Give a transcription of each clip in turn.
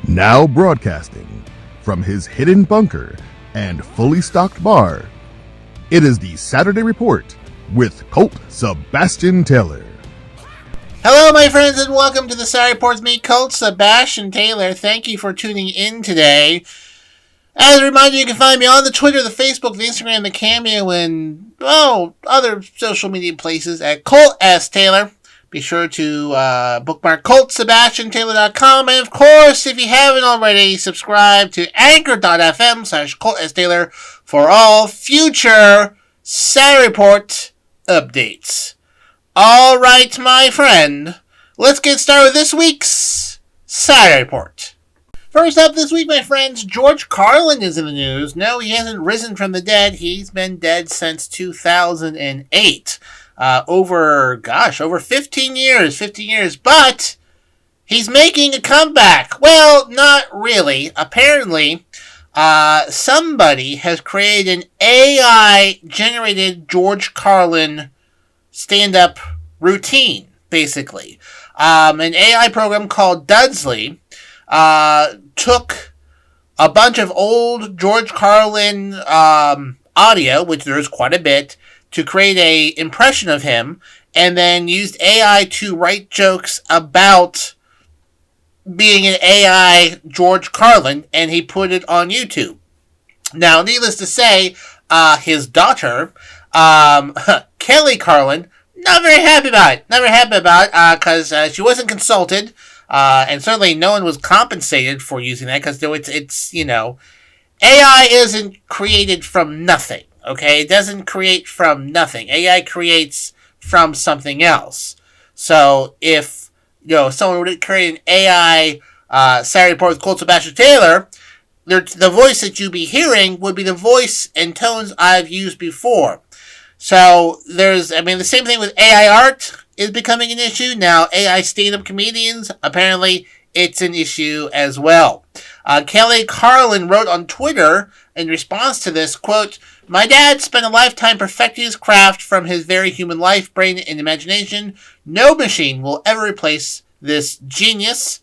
Now broadcasting from his hidden bunker and fully stocked bar, it is the Saturday Report with Colt Sebastian Taylor. Hello, my friends, and welcome to the Saturday Report with me, Colt Sebastian Taylor. Thank you for tuning in today. As a reminder, you can find me on the Twitter, the Facebook, the Instagram, the Cameo, and other social media places at Colt S. Taylor. Be sure to bookmark ColtSebastianTaylor.com. And of course, if you haven't already, subscribe to Anchor.fm/ColtSTaylor for all future Saturday Report updates. All right, my friend, let's get started with this week's Saturday Report. First up this week, my friends, George Carlin is in the news. No, he hasn't risen from the dead. He's been dead since 2008. Over 15 years, but he's making a comeback. Well, not really. Apparently, somebody has created an AI-generated George Carlin stand-up routine, basically. An AI program called Dudsley took a bunch of old George Carlin audio, which there's quite a bit, to create a impression of him, and then used AI to write jokes about being an AI George Carlin, and he put it on YouTube. Now, needless to say, his daughter, Kelly Carlin, not very happy about it. Because she wasn't consulted, and certainly no one was compensated for using that, because it's AI isn't created from nothing. Okay, it doesn't create from nothing. AI creates from something else. So if someone would create an AI Saturday Report with Colt Sebastian Taylor, the voice that you'd be hearing would be the voice and tones I've used before. So the same thing with AI art is becoming an issue. Now AI stand-up comedians, apparently it's an issue as well. Kelly Carlin wrote on Twitter in response to this, quote, "My dad spent a lifetime perfecting his craft from his very human life, brain, and imagination. No machine will ever replace his genius.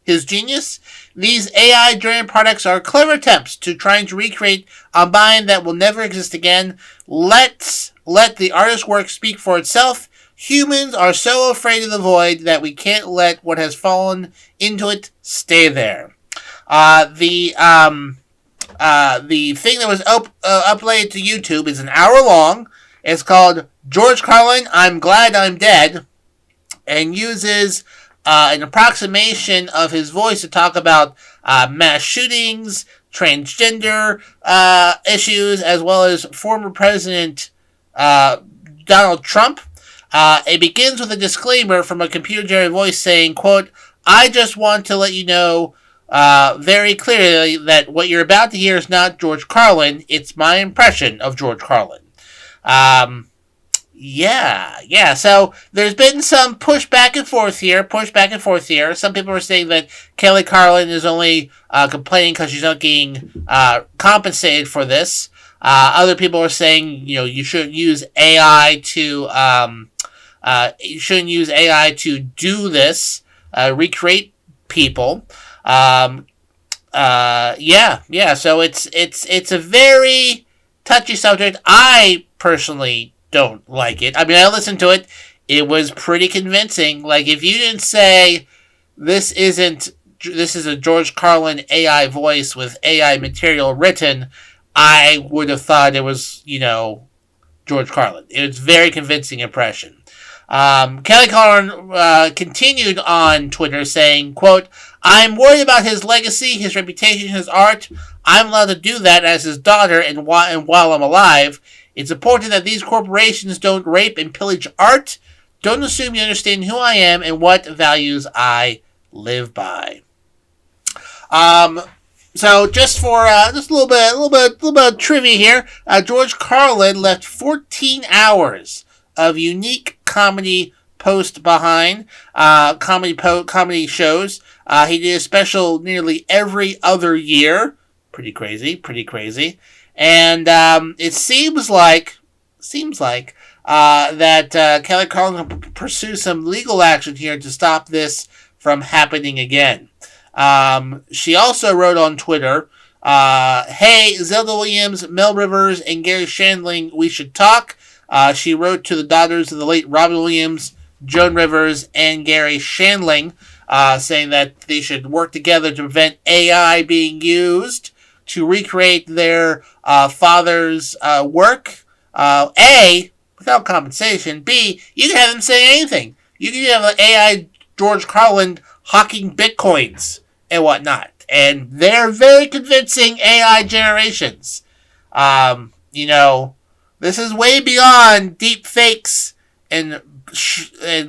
These AI-driven products are clever attempts to trying to recreate a mind that will never exist again. Let the artist's work speak for itself. Humans are so afraid of the void that we can't let what has fallen into it stay there." The thing that was uploaded to YouTube is an hour long. It's called George Carlin, I'm Glad I'm Dead, and uses an approximation of his voice to talk about mass shootings, transgender issues, as well as former President Donald Trump. It begins with a disclaimer from a computer-generated voice saying, quote, "I just want to let you know very clearly that what you're about to hear is not George Carlin. It's my impression of George Carlin." So there's been some push back and forth here. Some people are saying that Kelly Carlin is only complaining because she's not getting compensated for this. Other people are saying, you shouldn't use AI to do this, recreate people. So it's a very touchy subject. I personally don't like it. I mean, I listened to it. It was pretty convincing. Like, if you didn't say this is a George Carlin AI voice with AI material written, I would have thought it was, George Carlin. It was a very convincing impression. Kelly Carlin continued on Twitter saying, quote, "I'm worried about his legacy, his reputation, his art. I'm allowed to do that as his daughter and while I'm alive. It's important that these corporations don't rape and pillage art. Don't assume you understand who I am and what values I live by." So just for just a little bit of trivia here, George Carlin left 14 hours of unique comedy post behind comedy shows. He did a special nearly every other year. Pretty crazy. And it seems like that Kelly Carlin will pursue some legal action here to stop this from happening again. She also wrote on Twitter, hey, Zelda Williams, Mel Rivers, and Gary Shandling, we should talk. She wrote to the daughters of the late Robin Williams, Joan Rivers, and Gary Shandling, saying that they should work together to prevent AI being used to recreate their father's work. A, without compensation. B, you can have them say anything. You can have an AI George Carlin hawking bitcoins and whatnot. And they're very convincing AI generations. This is way beyond deep fakes and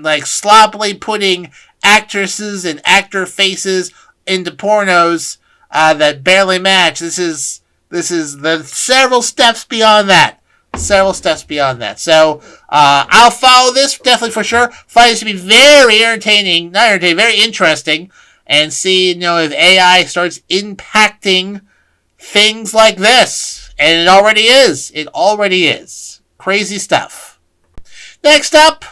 like sloppily putting actresses and actor faces into pornos that barely match. This is the several steps beyond that. So, I'll follow this definitely for sure. Find this to be very entertaining, very interesting, and see, if AI starts impacting things like this. And it already is. Crazy stuff. Next up,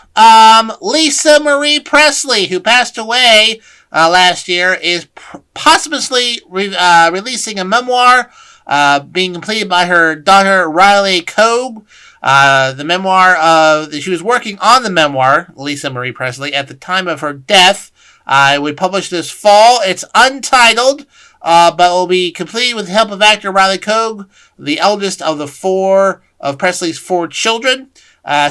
Lisa Marie Presley, who passed away last year, is posthumously releasing a memoir being completed by her daughter Riley Cogue. She was working on the memoir, Lisa Marie Presley, at the time of her death. It would publish this fall. It's untitled, but will be completed with the help of actor Riley Cogue, the eldest of Presley's 4 children.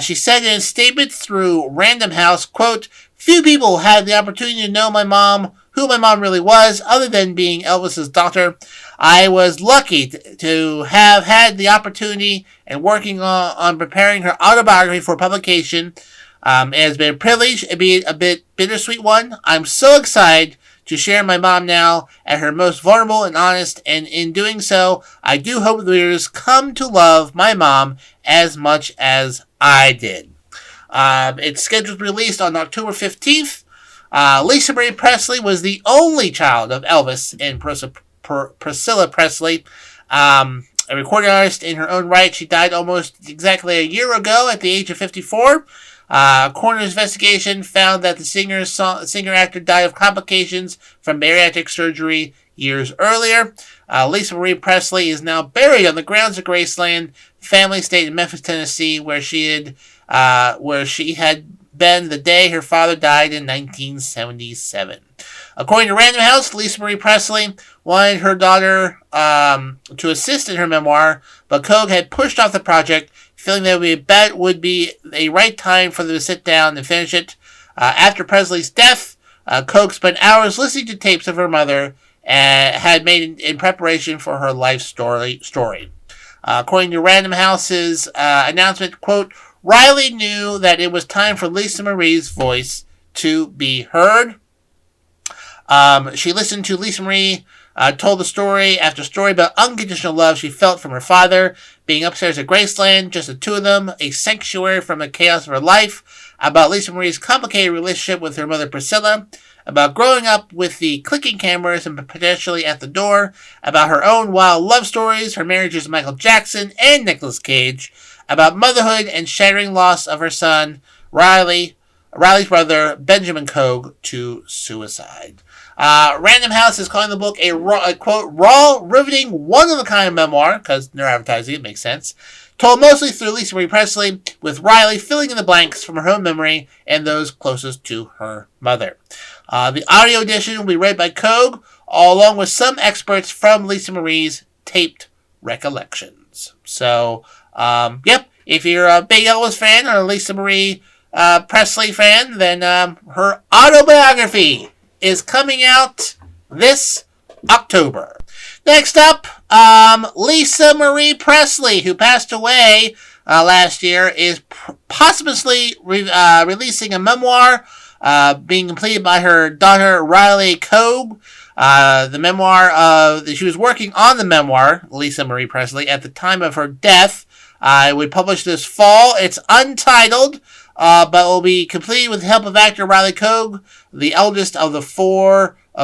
She said in a statement through Random House, quote, few people had the opportunity to know who my mom really was, other than being Elvis's daughter. I was lucky to have had the opportunity and working on preparing her autobiography for publication. It has been a privilege, be a bit bittersweet one. I'm so excited to share my mom now at her most vulnerable and honest, and in doing so, I do hope the readers come to love my mom as much as I did. It's scheduled to be released on October 15th. Lisa Marie Presley was the only child of Elvis and Priscilla Presley, a recording artist in her own right. She died almost exactly a year ago at the age of 54. Coroner's investigation found that the singer-actor died of complications from bariatric surgery years earlier. Lisa Marie Presley is now buried on the grounds of Graceland family estate in Memphis, Tennessee, where she had been the day her father died in 1977. According to Random House, Lisa Marie Presley wanted her daughter to assist in her memoir, but Cogue had pushed off the project, feeling that it would be a right time for them to sit down and finish it. After Presley's death, Cogue spent hours listening to tapes of her mother had made in preparation for her life story. According to Random House's announcement, quote, Riley knew that it was time for Lisa Marie's voice to be heard. She listened to Lisa Marie told the story after story about unconditional love she felt from her father, being upstairs at Graceland, just the two of them, a sanctuary from the chaos of her life, about Lisa Marie's complicated relationship with her mother Priscilla, about growing up with the clicking cameras and potentially at the door, about her own wild love stories, her marriages to Michael Jackson and Nicolas Cage, about motherhood and shattering loss of her son, Riley's brother, Benjamin Cogue, to suicide. Random House is calling the book a quote, raw, riveting, one-of-a-kind memoir, because they're advertising, it makes sense, told mostly through Lisa Marie Presley, with Riley filling in the blanks from her own memory and those closest to her mother. The audio edition will be read by Cogue, along with some experts from Lisa Marie's taped recollections. So, if you're a big Elvis fan or a Lisa Marie Presley fan, then her autobiography is coming out this October. Next up, Lisa Marie Presley, who passed away last year, is posthumously releasing a memoir being completed by her daughter Riley Cogue. She was working on the memoir, Lisa Marie Presley, at the time of her death. It would publish this fall. It's untitled, but will be completed with the help of actor Riley Cogue, the eldest of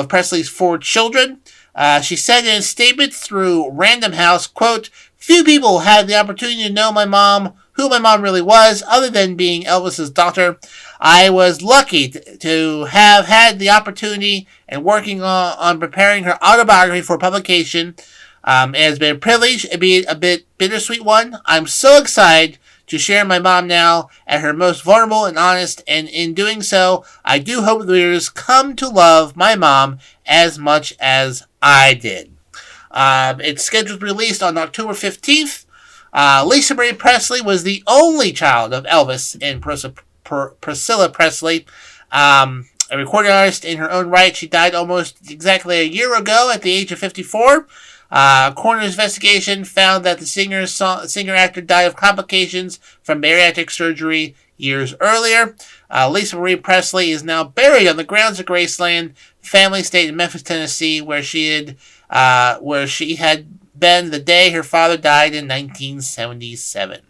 Presley's 4 children. She said in a statement through Random House, quote, few people had the opportunity to know who my mom really was, other than being Elvis's daughter. I was lucky to have had the opportunity and working on preparing her autobiography for publication. It has been a privilege, it'd be a bit bittersweet one. I'm so excited to share my mom now at her most vulnerable and honest, and in doing so, I do hope the readers come to love my mom as much as I did. It's scheduled to be released on October 15th. Lisa Marie Presley was the only child of Elvis and Priscilla Presley. A recording artist in her own right, she died almost exactly a year ago at the age of 54. Coroner's investigation found that the singer-actor died of complications from bariatric surgery years earlier. Lisa Marie Presley is now buried on the grounds of Graceland family estate in Memphis, Tennessee, where she had been the day her father died in 1977.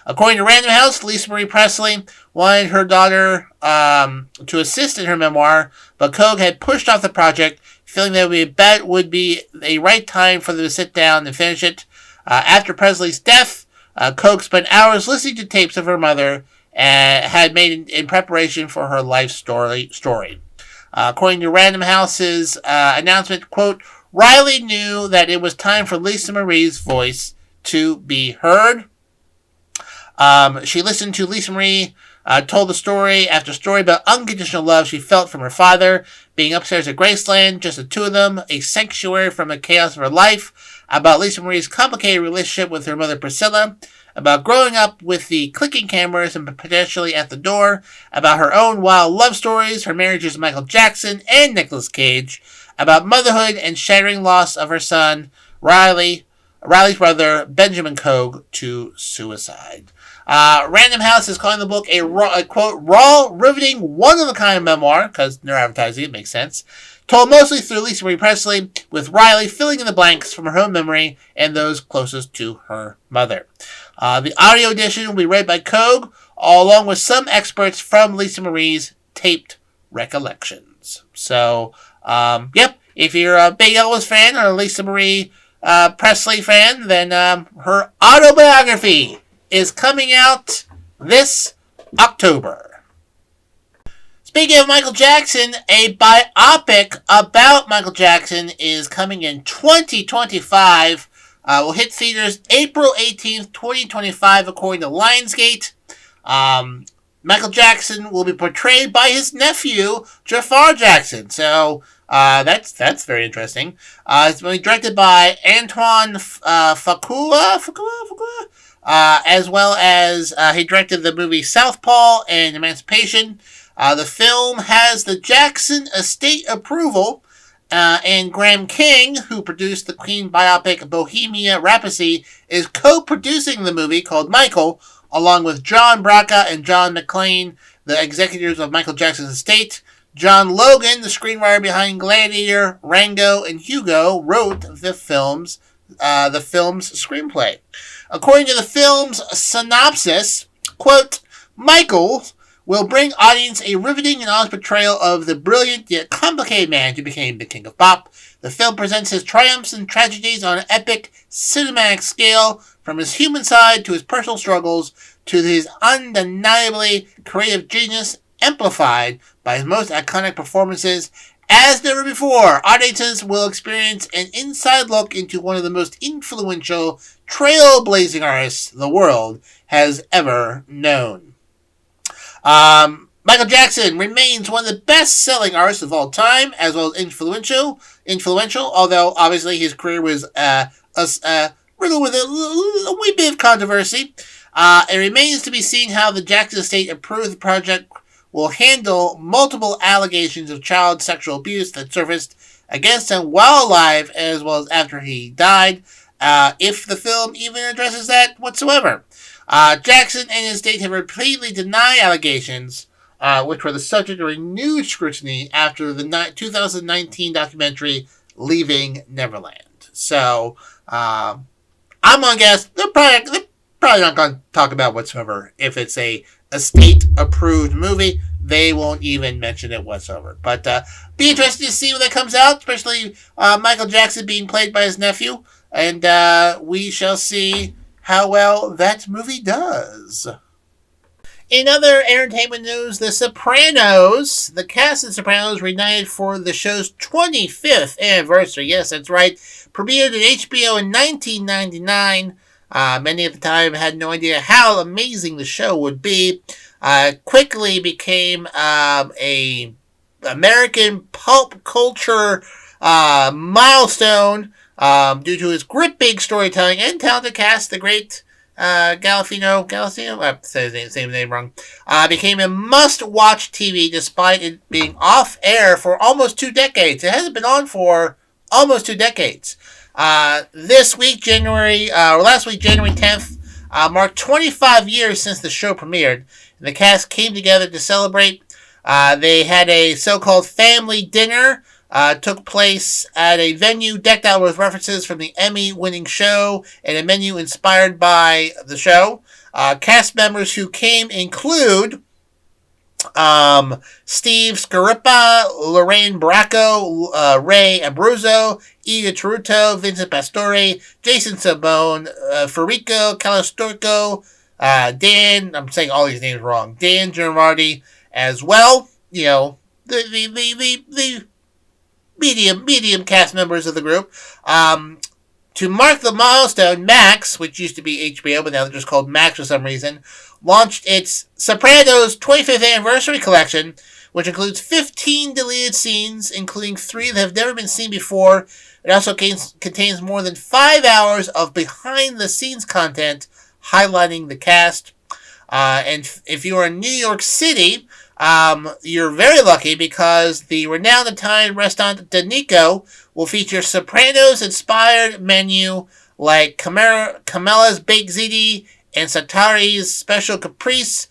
According to Random House, Lisa Marie Presley wanted her daughter to assist in her memoir, but Cogue had pushed off the project, feeling that it would be a right time for them to sit down and finish it. After Presley's death, Cogue spent hours listening to tapes of her mother had made in preparation for her life story. According to Random House's announcement, quote, Riley knew that it was time for Lisa Marie's voice to be heard. She listened to Lisa Marie told the story after story about unconditional love she felt from her father, being upstairs at Graceland, just the two of them, a sanctuary from the chaos of her life, about Lisa Marie's complicated relationship with her mother Priscilla, about growing up with the clicking cameras and potentially at the door, about her own wild love stories, her marriages to Michael Jackson and Nicolas Cage, about motherhood and shattering loss of her son, Riley's brother, Benjamin Cogue, to suicide. Random House is calling the book a quote, raw, riveting, one-of-a-kind memoir, because they're advertising, it makes sense, told mostly through Lisa Marie Presley, with Riley filling in the blanks from her own memory and those closest to her mother. The audio edition will be read by Cogue, along with some experts from Lisa Marie's taped recollections. So, yep, if you're a big Elvis fan or a Lisa Marie Presley fan, then her autobiography is coming out this October. Speaking of Michael Jackson, a biopic about Michael Jackson is coming in 2025. Will hit theaters April 18th, 2025, according to Lionsgate. Michael Jackson will be portrayed by his nephew, Jafar Jackson. So, that's very interesting. It's going to be directed by Antoine Fuqua, as well as he directed the movie Southpaw and Emancipation. The film has the Jackson estate approval, and Graham King, who produced the Queen biopic Bohemia Rhapsody, is co-producing the movie called Michael, along with John Braca and John McClane, the executors of Michael Jackson's estate. John Logan, the screenwriter behind Gladiator, Rango, and Hugo, wrote the film's screenplay. According to the film's synopsis, quote, Michael will bring audience a riveting and honest portrayal of the brilliant yet complicated man who became the king of pop. The film presents his triumphs and tragedies on an epic cinematic scale, from his human side to his personal struggles to his undeniably creative genius, amplified by his most iconic performances. As never before, audiences will experience an inside look into one of the most influential, trailblazing artists the world has ever known. Michael Jackson remains one of the best-selling artists of all time, as well as influential, although obviously his career was riddled with a wee bit of controversy. It remains to be seen how the Jackson estate approved the project will handle multiple allegations of child sexual abuse that surfaced against him while alive, as well as after he died, if the film even addresses that whatsoever. Jackson and his estate have repeatedly denied allegations, which were the subject of renewed scrutiny after the 2019 documentary Leaving Neverland. So, I'm gonna guess they're probably not gonna talk about whatsoever if it's a estate-approved movie. They won't even mention it whatsoever. But be interested to see when that comes out, especially Michael Jackson being played by his nephew. And we shall see how well that movie does. In other entertainment news, The Sopranos, the cast of The Sopranos reunited for the show's 25th anniversary. Yes, that's right. Premiered at HBO in 1999. Many at the time had no idea how amazing the show would be. Quickly became a American pulp culture milestone due to his gripping storytelling and talented cast. The great Galafino, I said his name wrong, became a must-watch TV despite it being off-air for almost 2 decades. It hasn't been on for almost 2 decades. Last week, January 10th, marked 25 years since the show premiered, and the cast came together to celebrate. They had a so-called family dinner. Took place at a venue decked out with references from the Emmy-winning show and a menu inspired by the show. Cast members who came include Steve Scarippa, Lorraine Bracco, Ray Abruzzo, Ida Taruto, Vincent Pastore, Jason Sabone, Federico Calostorco, Dan, I'm saying all these names wrong, Dan Girardi as well. You know, the medium cast members of the group. To mark the milestone, Max, which used to be HBO, but now they're just called Max for some reason, launched its Sopranos 25th Anniversary Collection, which includes 15 deleted scenes, including 3 that have never been seen before. It also contains more than 5 hours of behind-the-scenes content highlighting the cast. And if you are in New York City, you're very lucky because the renowned Italian restaurant Danico will feature Sopranos-inspired menu like Camella's Baked Ziti and Sartori's Special Caprice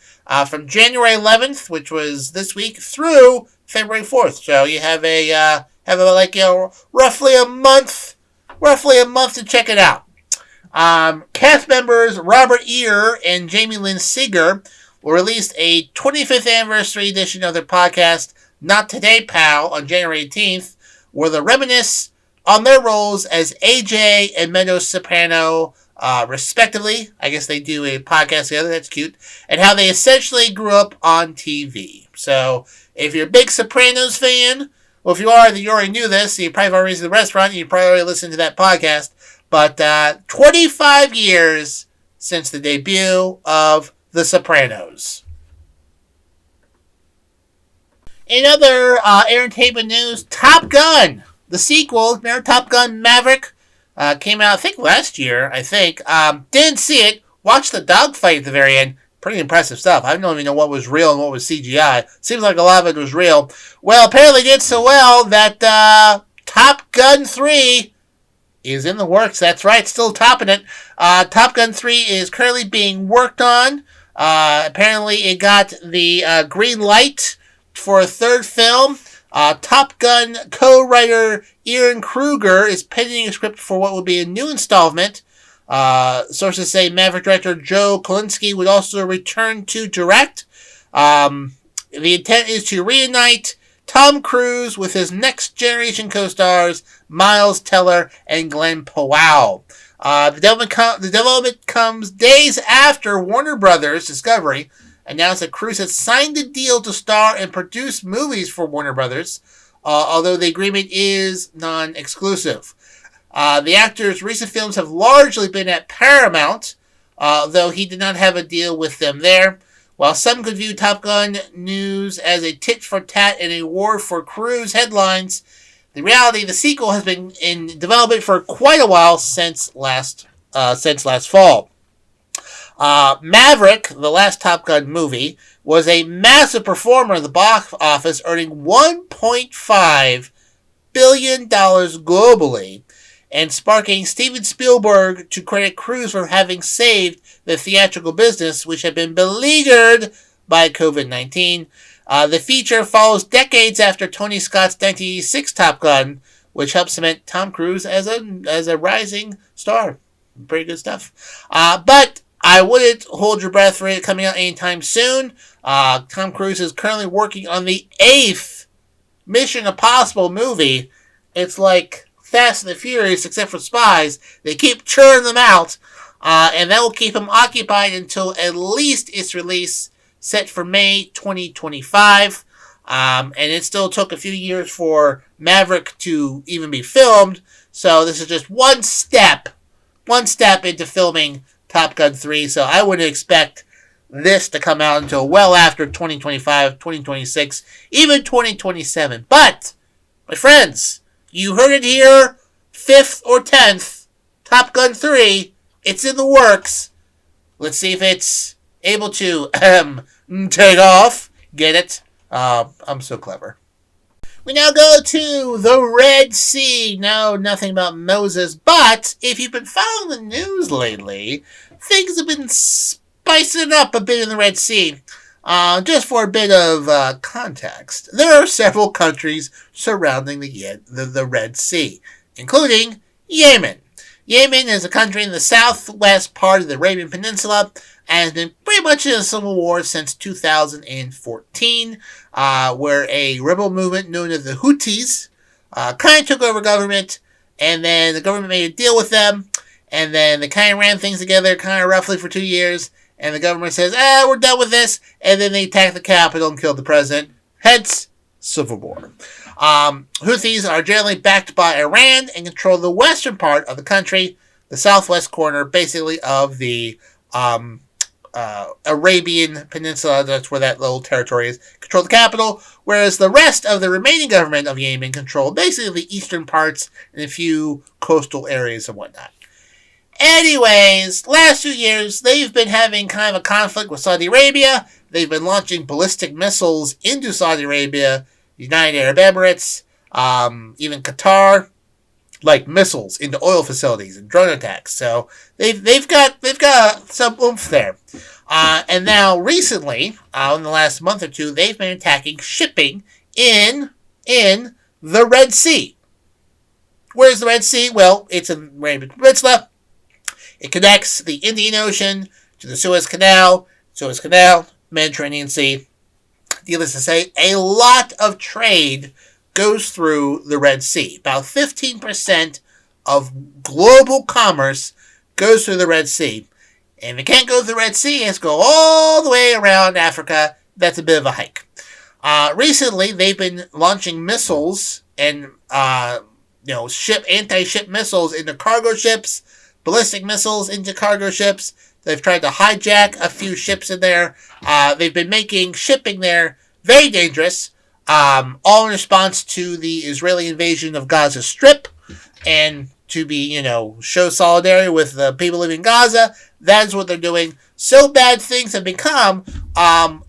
from January 11th, which was this week, through February 4th. So you have roughly a month to check it out. Cast members Robert Ear and Jamie Lynn Seeger will release a 25th anniversary edition of their podcast, Not Today, Pal, on January 18th, where they reminisce on their roles as AJ and Meadows Soprano, respectively. I guess they do a podcast together, that's cute, and how they essentially grew up on TV. So, if you're a big Sopranos fan, well, if you are, then you already knew this, so you probably already visited the restaurant, and you probably already listened to that podcast, but 25 years since the debut of The Sopranos. In other entertainment news, Top Gun, the sequel, remember Top Gun Maverick? Came out, I think, last year, Didn't see it. Watched the dogfight at the very end. Pretty impressive stuff. I don't even know what was real and what was CGI. Seems like a lot of it was real. Well, apparently it did so well that Top Gun 3 is in the works. That's right, still topping it. Top Gun 3 is currently being worked on. Apparently it got the green light for a third film. Top Gun co-writer Ehren Kruger is penning a script for what will be a new installment. Sources say Maverick director Joe Kosinski would also return to direct. The intent is to reunite Tom Cruise with his next generation co-stars Miles Teller and Glenn Powell. The development comes days after Warner Brothers Discovery announced that Cruise had signed a deal to star and produce movies for Warner Brothers, although the agreement is non-exclusive. The actor's recent films have largely been at Paramount, though he did not have a deal with them there. While some could view Top Gun news as a tit-for-tat and a war for Cruise headlines, the reality, the sequel has been in development for quite a while since last fall. Maverick, the last Top Gun movie, was a massive performer in the box office, earning $1.5 billion globally, and sparking Steven Spielberg to credit Cruise for having saved the theatrical business, which had been beleaguered by COVID-19. The feature follows decades after Tony Scott's 1986 Top Gun, which helped cement Tom Cruise as a rising star. Pretty good stuff. But I wouldn't hold your breath for it coming out anytime soon. Tom Cruise is currently working on the 8th Mission Impossible movie. It's like Fast and the Furious, except for spies. They keep churning them out, and that will keep him occupied until at least its release set for May 2025. And it still took a few years for Maverick to even be filmed. So this is just one step into filming Top Gun 3. So I wouldn't expect this to come out until well after 2025, 2026, even 2027. But, my friends, you heard it here, 5th or 10th, Top Gun 3, it's in the works. Let's see if it's able to take off. Get it? I'm so clever. We now go to the Red Sea. No, nothing about Moses, but if you've been following the news lately, things have been spicing up a bit in the Red Sea. Just for a bit of context, there are several countries surrounding the Red Sea, including Yemen. Yemen is a country in the southwest part of the Arabian Peninsula and has been pretty much in a civil war since 2014, where a rebel movement known as the Houthis kind of took over government, and then the government made a deal with them, and then they kind of ran things together kind of roughly for 2 years, and the government says, we're done with this, and then they attacked the capital and killed the president. Hence, civil war. Houthis are generally backed by Iran and control the western part of the country, the southwest corner, basically, of the Arabian Peninsula. That's where that little territory is. Control the capital, whereas the rest of the remaining government of Yemen control basically the eastern parts and a few coastal areas and whatnot. Anyways, last few years, they've been having kind of a conflict with Saudi Arabia. They've been launching ballistic missiles into Saudi Arabia, United Arab Emirates, even Qatar, like missiles into oil facilities and drone attacks. So they've got some oomph there. And now recently, in the last month or two, they've been attacking shipping in the Red Sea. Where's the Red Sea? Well, it's in the Arabian Peninsula. It connects the Indian Ocean to the Suez Canal, Mediterranean Sea. Needless to say, a lot of trade goes through the Red Sea. About 15% of global commerce goes through the Red Sea. And if it can't go through the Red Sea, it has to go all the way around Africa. That's a bit of a hike. Recently, they've been launching missiles and anti-ship missiles into cargo ships, ballistic missiles into cargo ships. They've tried to hijack a few ships in there. They've been making shipping there very dangerous, all in response to the Israeli invasion of Gaza Strip, and to be, show solidarity with the people living in Gaza. That's what they're doing. So bad things have become,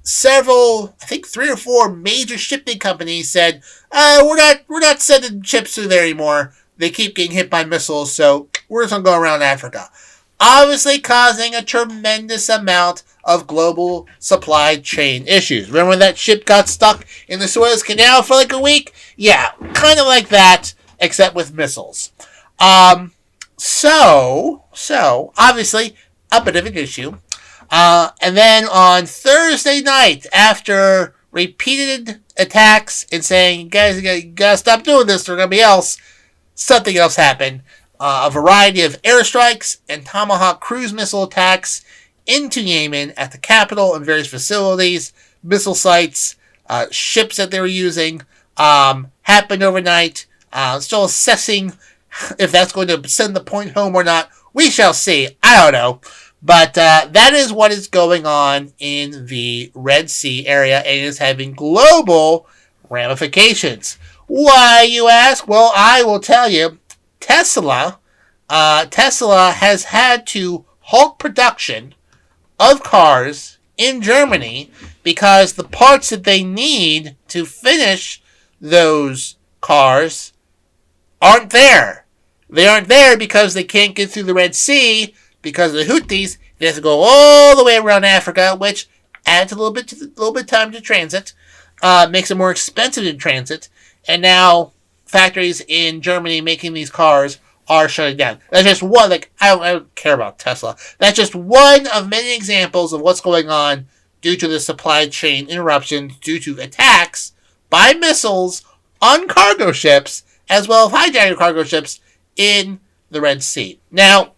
several, I think 3 or 4 major shipping companies said, we're not sending ships through there anymore. They keep getting hit by missiles, so we're just going to go around Africa. Obviously causing a tremendous amount of global supply chain issues. Remember when that ship got stuck in the Suez Canal for like a week? Yeah, kind of like that, except with missiles. So, obviously, a bit of an issue. And then on Thursday night, after repeated attacks and saying, you guys gotta stop doing this, or something else happened. A variety of airstrikes and Tomahawk cruise missile attacks into Yemen at the capital and various facilities, missile sites, ships that they were using, happened overnight. Still assessing if that's going to send the point home or not. We shall see. I don't know. But that is what is going on in the Red Sea area, and it is having global ramifications. Why, you ask? Well, I will tell you. Tesla has had to halt production of cars in Germany because the parts that they need to finish those cars aren't there. They aren't there because they can't get through the Red Sea because of the Houthis. They have to go all the way around Africa, which adds a little bit time to transit, makes it more expensive to transit, and now factories in Germany making these cars are shutting down. That's just one. I don't care about Tesla. That's just one of many examples of what's going on due to the supply chain interruptions due to attacks by missiles on cargo ships, as well as hijacking cargo ships in the Red Sea. Now,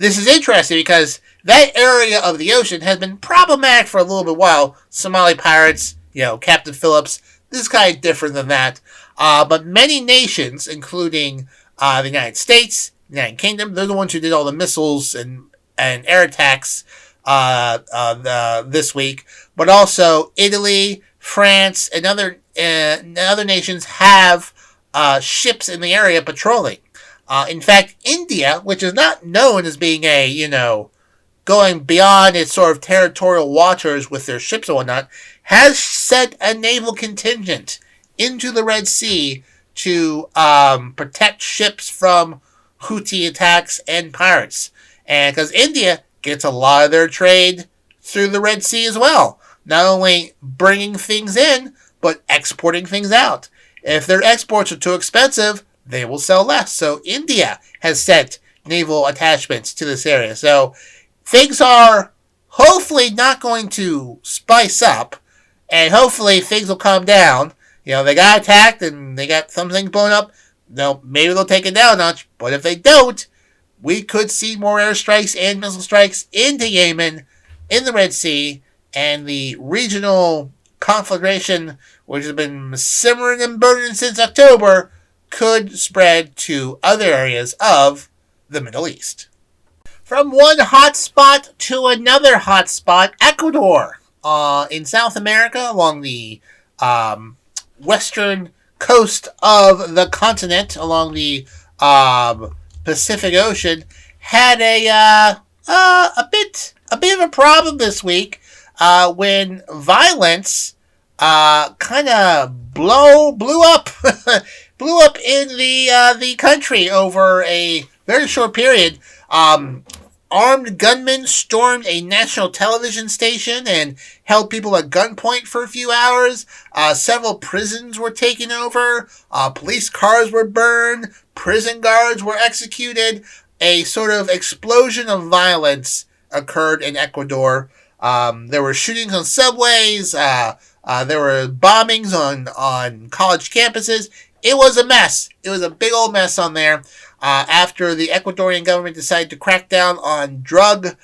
this is interesting because that area of the ocean has been problematic for a little bit while. Somali pirates, Captain Phillips, this guy is different than that. But many nations, including the United States, United Kingdom, they're the ones who did all the missiles and air attacks this week. But also Italy, France, and other nations have ships in the area patrolling. In fact, India, which is not known as being going beyond its sort of territorial waters with their ships and whatnot, has sent a naval contingent into the Red Sea to protect ships from Houthi attacks and pirates. And because India gets a lot of their trade through the Red Sea as well. Not only bringing things in, but exporting things out. If their exports are too expensive, they will sell less. So India has sent naval attachments to this area. So things are hopefully not going to spice up, and hopefully things will calm down. They got attacked and they got some things blown up. Maybe they'll take it down a notch, but if they don't, we could see more airstrikes and missile strikes into Yemen, in the Red Sea, and the regional conflagration, which has been simmering and burning since October, could spread to other areas of the Middle East. From one hotspot to another hotspot, Ecuador, in South America, along the western coast of the continent, along the Pacific Ocean, had a bit of a problem this week when violence kind of blew up in the country over a very short period. Armed gunmen stormed a national television station and held people at gunpoint for a few hours. Several prisons were taken over. Police cars were burned. Prison guards were executed. A sort of explosion of violence occurred in Ecuador. There were shootings on subways. There were bombings on college campuses. It was a mess. It was a big old mess on there. After the Ecuadorian government decided to crack down on drug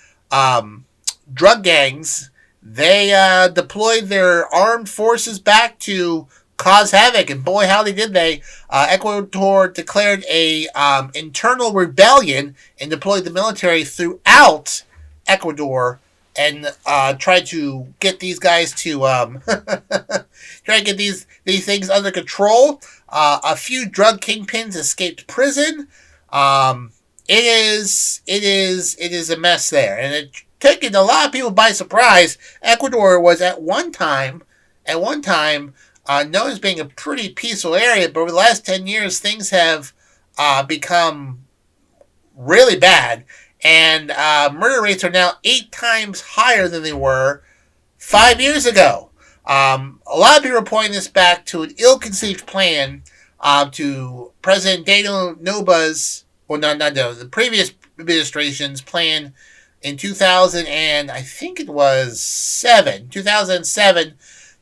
gangs, they deployed their armed forces back to cause havoc, and boy, howdy did they. Ecuador declared a internal rebellion and deployed the military throughout Ecuador and tried to get these guys to try to get these things under control. A few drug kingpins escaped prison. It is a mess there, and it taken a lot of people by surprise. Ecuador was at one time known as being a pretty peaceful area, but over the last 10 years, things have become really bad, and murder rates are now 8 times higher than they were 5 years ago. A lot of people are pointing this back to an ill-conceived plan to President Daniel Noboa's, the previous administration's plan in 2007 to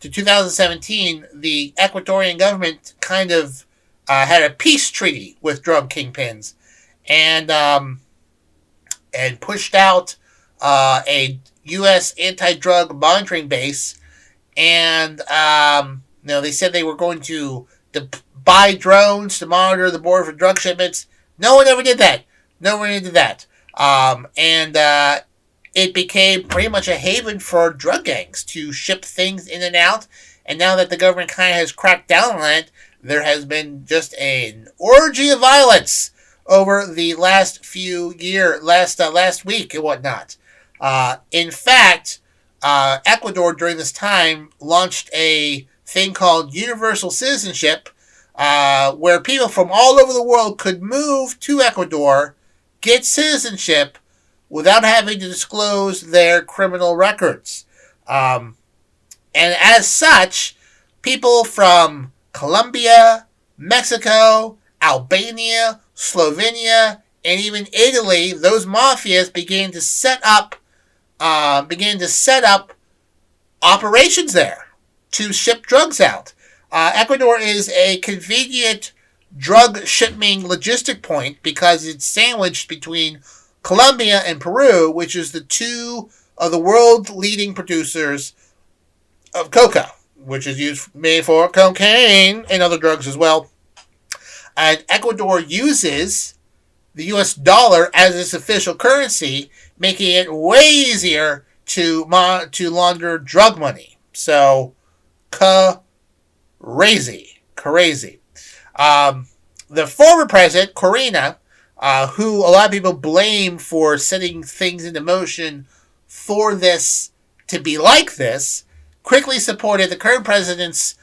2017. The Ecuadorian government kind of had a peace treaty with drug kingpins, and pushed out a U.S. anti-drug monitoring base, and they said they were going to buy drones to monitor the border for drug shipments. No one ever did that. It became pretty much a haven for drug gangs to ship things in and out. And now that the government kind of has cracked down on it, there has been just an orgy of violence over the last week and whatnot. In fact, Ecuador during this time launched a thing called universal citizenship, where people from all over the world could move to Ecuador, get citizenship, without having to disclose their criminal records. And as such, people from Colombia, Mexico, Albania, Slovenia, and even Italy, those mafias began to set up operations there to ship drugs out. Ecuador is a convenient drug shipping logistic point because it's sandwiched between Colombia and Peru, which is the two of the world leading producers of coca, which is made for cocaine and other drugs as well. And Ecuador uses the US dollar as its official currency, making it way easier to launder drug money. So, crazy. The former president, Corina, who a lot of people blame for setting things into motion for this to be like this, quickly supported the current president's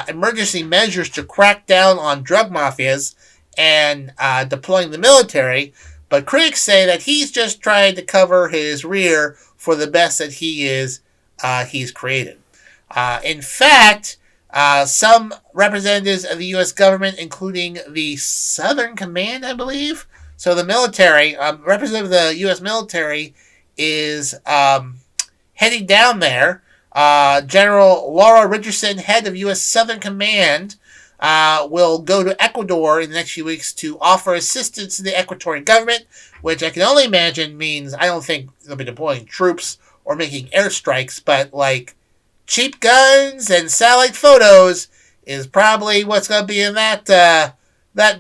emergency measures to crack down on drug mafias and deploying the military, but critics say that he's just trying to cover his rear for the best that he's created. In fact, some representatives of the U.S. government, including the Southern Command, I believe, so the military, representative of the U.S. military is heading down there. General Laura Richardson, head of U.S. Southern Command, will go to Ecuador in the next few weeks to offer assistance to the Ecuadorian government, which I can only imagine means I don't think they'll be deploying troops or making airstrikes, but like cheap guns and satellite photos is probably what's going to be in that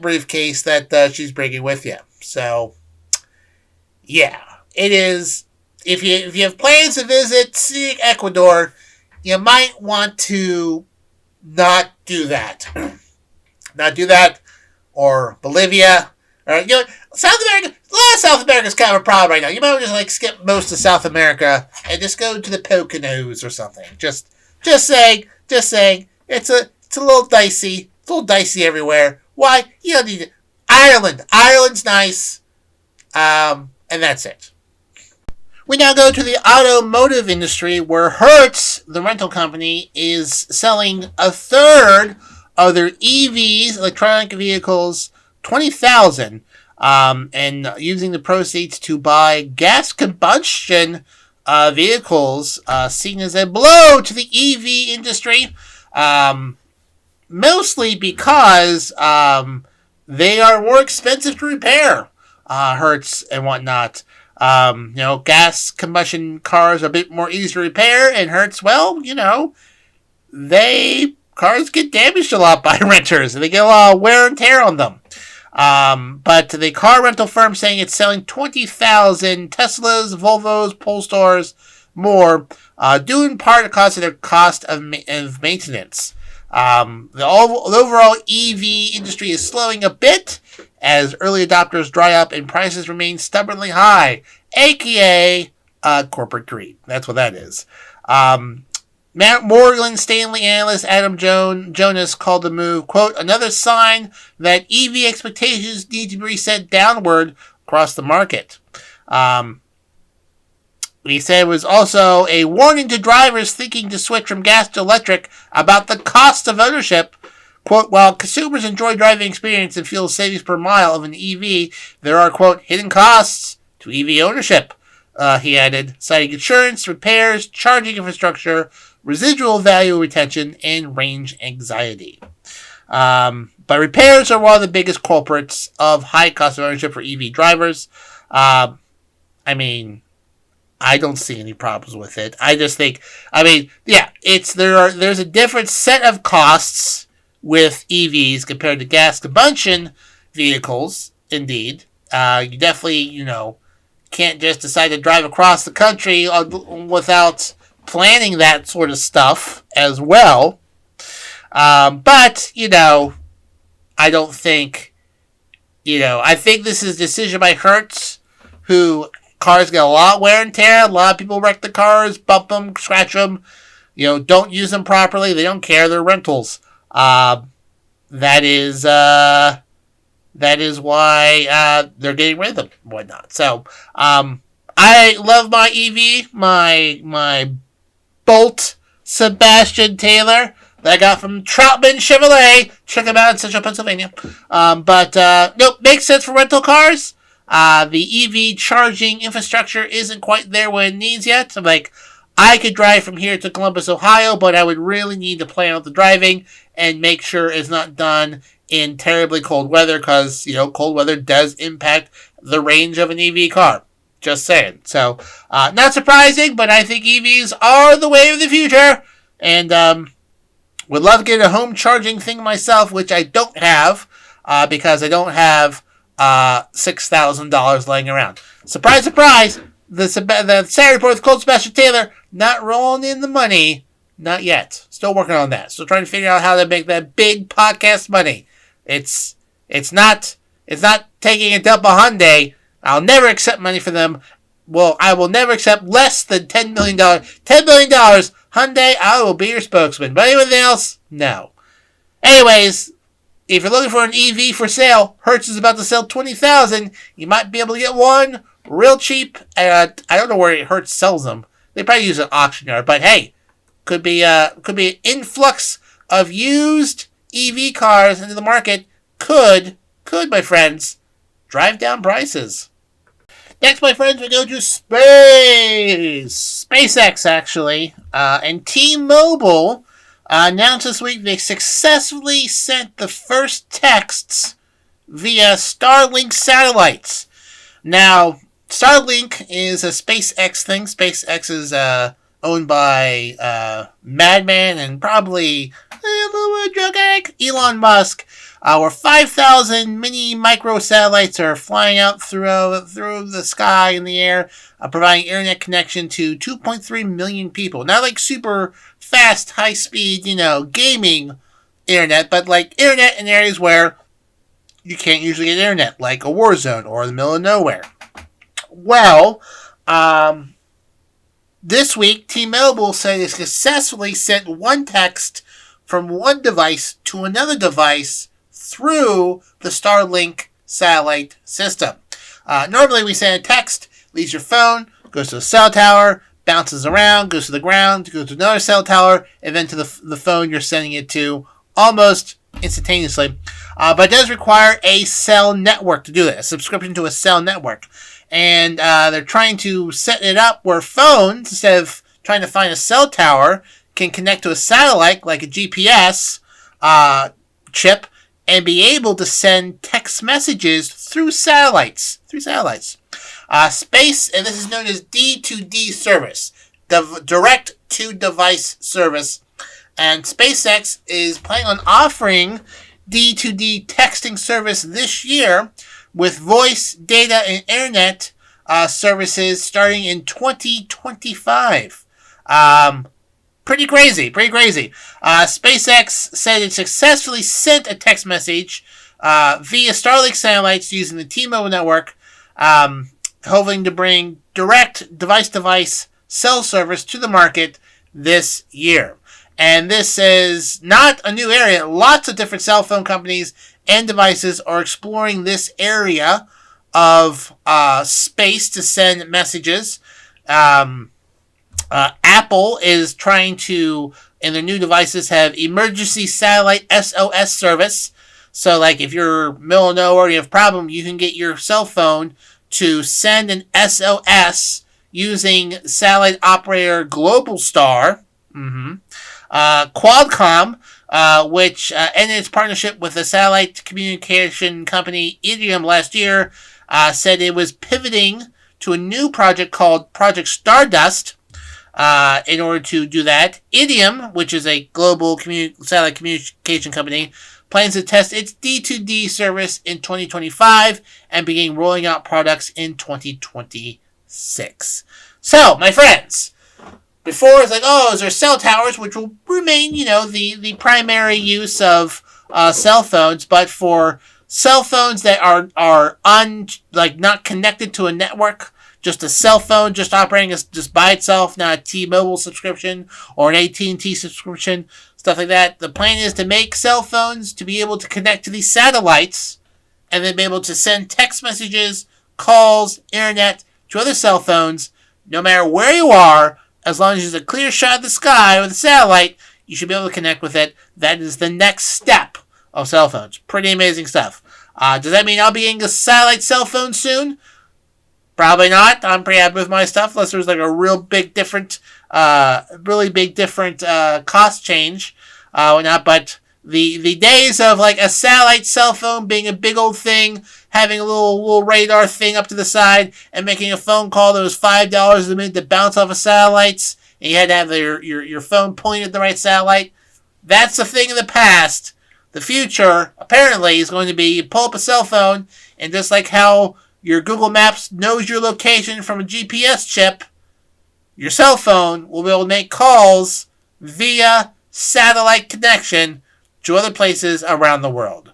briefcase that she's bringing with you. So, yeah, it is. If you have plans to visit Ecuador, you might want to not do that. Or Bolivia. Or, South America. A lot of South America is kind of a problem right now. You might just skip most of South America and just go to the Poconos or something. Just saying. It's a little dicey. It's a little dicey everywhere. Why? You don't need it. Ireland. Ireland's nice. And that's it. We now go to the automotive industry, where Hertz, the rental company, is selling a third of their EVs, electronic vehicles, 20,000, and using the proceeds to buy gas combustion vehicles, seen as a blow to the EV industry, mostly because they are more expensive to repair, Hertz and whatnot. Gas combustion cars are a bit more easy to repair, and Hertz, cars get damaged a lot by renters, and they get a lot of wear and tear on them. But the car rental firm saying it's selling 20,000 Teslas, Volvos, Polestars, more, due in part because of their cost of maintenance. The overall EV industry is slowing a bit as early adopters dry up and prices remain stubbornly high, aka corporate greed. That's what that is. Morgan Stanley analyst Adam Jonas called the move, quote, another sign that EV expectations need to be reset downward across the market. He said it was also a warning to drivers thinking to switch from gas to electric about the cost of ownership. Quote, while consumers enjoy driving experience and fuel savings per mile of an EV, there are, quote, hidden costs to EV ownership, he added, citing insurance, repairs, charging infrastructure, residual value retention, and range anxiety. But repairs are one of the biggest culprits of high cost of ownership for EV drivers. I don't see any problems with it. I just think, there's a different set of costs with EVs compared to gas combustion vehicles, indeed. You definitely, can't just decide to drive across the country without planning that sort of stuff as well. But, I don't think, I think this is a decision by Hertz, who cars get a lot of wear and tear. A lot of people wreck the cars, bump them, scratch them, don't use them properly. They don't care. They're rentals. That is why they're getting rid of them and whatnot. So, I love my EV, my Colt Sebastian Taylor that I got from Troutman Chevrolet. Check them out in Central Pennsylvania. Makes sense for rental cars. The EV charging infrastructure isn't quite there where it needs yet. So I could drive from here to Columbus, Ohio, but I would really need to plan out the driving and make sure it's not done in terribly cold weather because, cold weather does impact the range of an EV car. Just saying. So, not surprising, but I think EVs are the way of the future. And would love to get a home charging thing myself, which I don't have because I don't have $6,000 laying around. Surprise, surprise! The Saturday report with Colt Sebastian Taylor not rolling in the money. Not yet. Still working on that. Still trying to figure out how to make that big podcast money. It's not taking a dump on Hyundai. I'll never accept money from them. Well, I will never accept less than $10 million. $10 million, Hyundai, I will be your spokesman. But anything else, no. Anyways, if you're looking for an EV for sale, Hertz is about to sell 20,000. You might be able to get one real cheap. I don't know where Hertz sells them. They probably use an auction yard. But hey, could be an influx of used EV cars into the market. Could, my friends, drive down prices. Next, my friends, we go to space. SpaceX, actually. And T-Mobile announced this week they successfully sent the first texts via Starlink satellites. Now, Starlink is a SpaceX thing. SpaceX is owned by Madman and probably Elon Musk. Where 5,000 mini micro satellites are flying out through the sky in the air, providing internet connection to 2.3 million people. Not like super fast, high speed, gaming internet, but like internet in areas where you can't usually get internet, like a war zone or the middle of nowhere. Well, this week, T-Mobile said it successfully sent one text from one device to another device through the Starlink satellite system. Normally we send a text, leaves your phone, goes to a cell tower, bounces around, goes to the ground, goes to another cell tower, and then to the phone you're sending it to almost instantaneously. But it does require a cell network to do that, a subscription to a cell network. And they're trying to set it up where phones, instead of trying to find a cell tower, can connect to a satellite like a GPS chip and be able to send text messages through satellites. Space, and this is known as D2D service, the direct-to-device service. And SpaceX is planning on offering D2D texting service this year with voice, data, and internet services starting in 2025. Pretty crazy. SpaceX said it successfully sent a text message via Starlink satellites using the T-Mobile network, hoping to bring direct device-to-device cell service to the market this year. And this is not a new area. Lots of different cell phone companies and devices are exploring this area of space to send messages. Apple is trying to, in their new devices, have emergency satellite SOS service. So, like, if you're middle of nowhere, you have a problem, you can get your cell phone to send an SOS using satellite operator Globalstar. Qualcomm, which ended its partnership with the satellite communication company Iridium last year, said it was pivoting to a new project called Project Stardust. In order to do that, Iridium, which is a global satellite communication company, plans to test its D2D service in 2025 and begin rolling out products in 2026. So, my friends, before it's like, is there cell towers, which will remain, the primary use of cell phones, but for cell phones that are not connected to a network, just a cell phone, just operating just by itself, not a T-Mobile subscription or an AT&T subscription, stuff like that. The plan is to make cell phones to be able to connect to these satellites and then be able to send text messages, calls, internet to other cell phones, no matter where you are, as long as there's a clear shot of the sky with a satellite, you should be able to connect with it. That is the next step of cell phones. Pretty amazing stuff. Does that mean I'll be getting a satellite cell phone soon? Probably not. I'm pretty happy with my stuff, unless there's like a really big different cost change, whatnot. But the days of like a satellite cell phone being a big old thing, having a little radar thing up to the side, and making a phone call that was $5 a minute to bounce off of satellites, and you had to have your phone pointed at the right satellite. That's a thing of the past. The future, apparently, is going to be you pull up a cell phone, and just like how your Google Maps knows your location from a GPS chip, your cell phone will be able to make calls via satellite connection to other places around the world,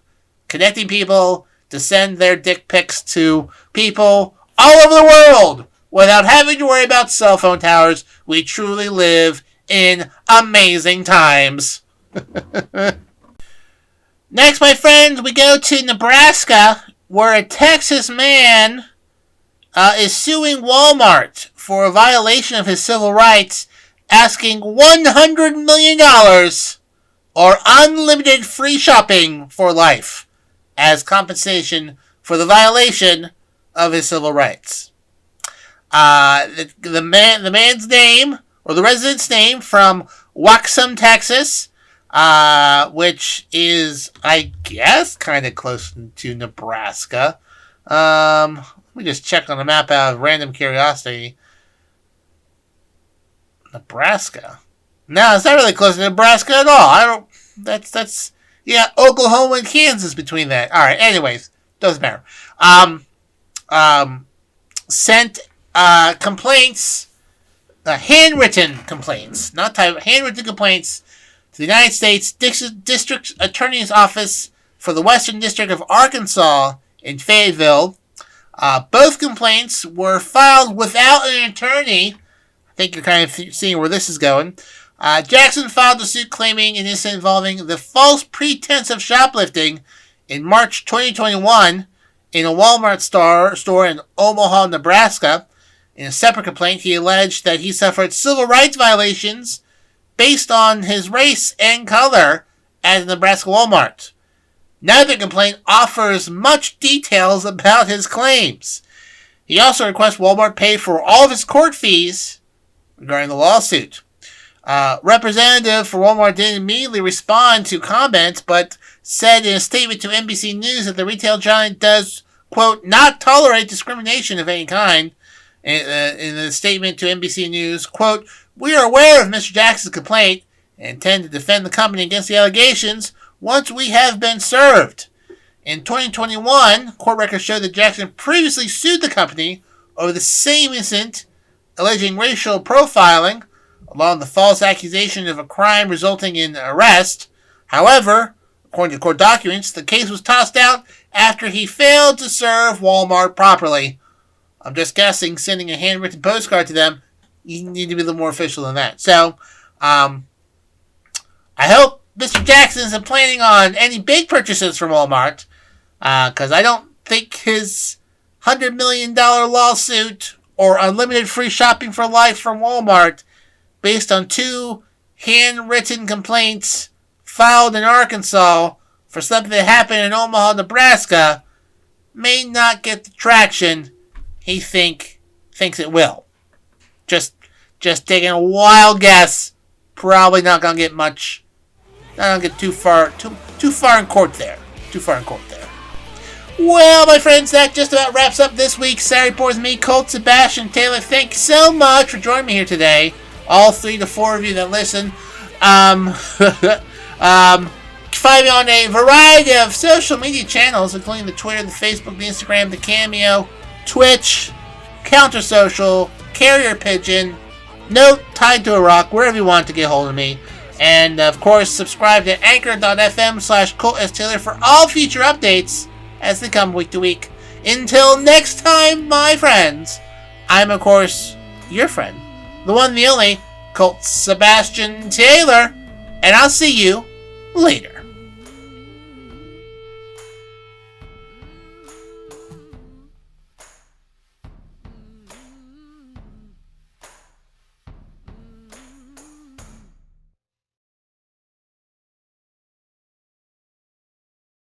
connecting people to send their dick pics to people all over the world without having to worry about cell phone towers. We truly live in amazing times. Next, my friends, we go to Nebraska, where a Texas man is suing Walmart for a violation of his civil rights, asking $100 million or unlimited free shopping for life as compensation for the violation of his civil rights. The man's name, or the resident's name, from Waxham, Texas, which is, I guess, kind of close to Nebraska. Let me just check on the map out of random curiosity. Nebraska. No, it's not really close to Nebraska at all. Yeah, Oklahoma and Kansas between that. All right, anyways, doesn't matter. Sent complaints, handwritten complaints, not typed, handwritten complaints to the United States District Attorney's Office for the Western District of Arkansas in Fayetteville. Both complaints were filed without an attorney. I think you're kind of seeing where this is going. Jackson filed a suit claiming an incident involving the false pretense of shoplifting in March 2021 in a Walmart store in Omaha, Nebraska. In a separate complaint, he alleged that he suffered civil rights violations based on his race and color at the Nebraska Walmart. Neither complaint offers much details about his claims. He also requests Walmart pay for all of his court fees regarding the lawsuit. Representative for Walmart didn't immediately respond to comments, but said in a statement to NBC News that the retail giant does, quote, not tolerate discrimination of any kind. In a statement to NBC News, quote, we are aware of Mr. Jackson's complaint and intend to defend the company against the allegations once we have been served. In 2021, court records show that Jackson previously sued the company over the same incident, alleging racial profiling, along with the false accusation of a crime resulting in arrest. However, according to court documents, the case was tossed out after he failed to serve Walmart properly. I'm just guessing sending a handwritten postcard to them, you need to be a little more official than that. So, I hope Mr. Jackson isn't planning on any big purchases from Walmart, because I don't think his $100 million lawsuit or unlimited free shopping for life from Walmart, based on 2 handwritten complaints filed in Arkansas for something that happened in Omaha, Nebraska, may not get the traction he thinks it will. Just taking a wild guess. Probably not gonna get much. Not gonna get too far in court there. Well, my friends, that just about wraps up this week's Saturday Report with me, Colt Sebastian Taylor. Thank you so much for joining me here today. All 3 to 4 of you that listen. Find me on a variety of social media channels, including the Twitter, the Facebook, the Instagram, the Cameo, Twitch, Counter Social, Carrier Pigeon, Note, Tied to a Rock, wherever you want to get hold of me. And, of course, subscribe to anchor.fm/ColtSTaylor for all future updates as they come week to week. Until next time, my friends, I'm, of course, your friend, the one and the only, Colt Sebastian Taylor, and I'll see you later.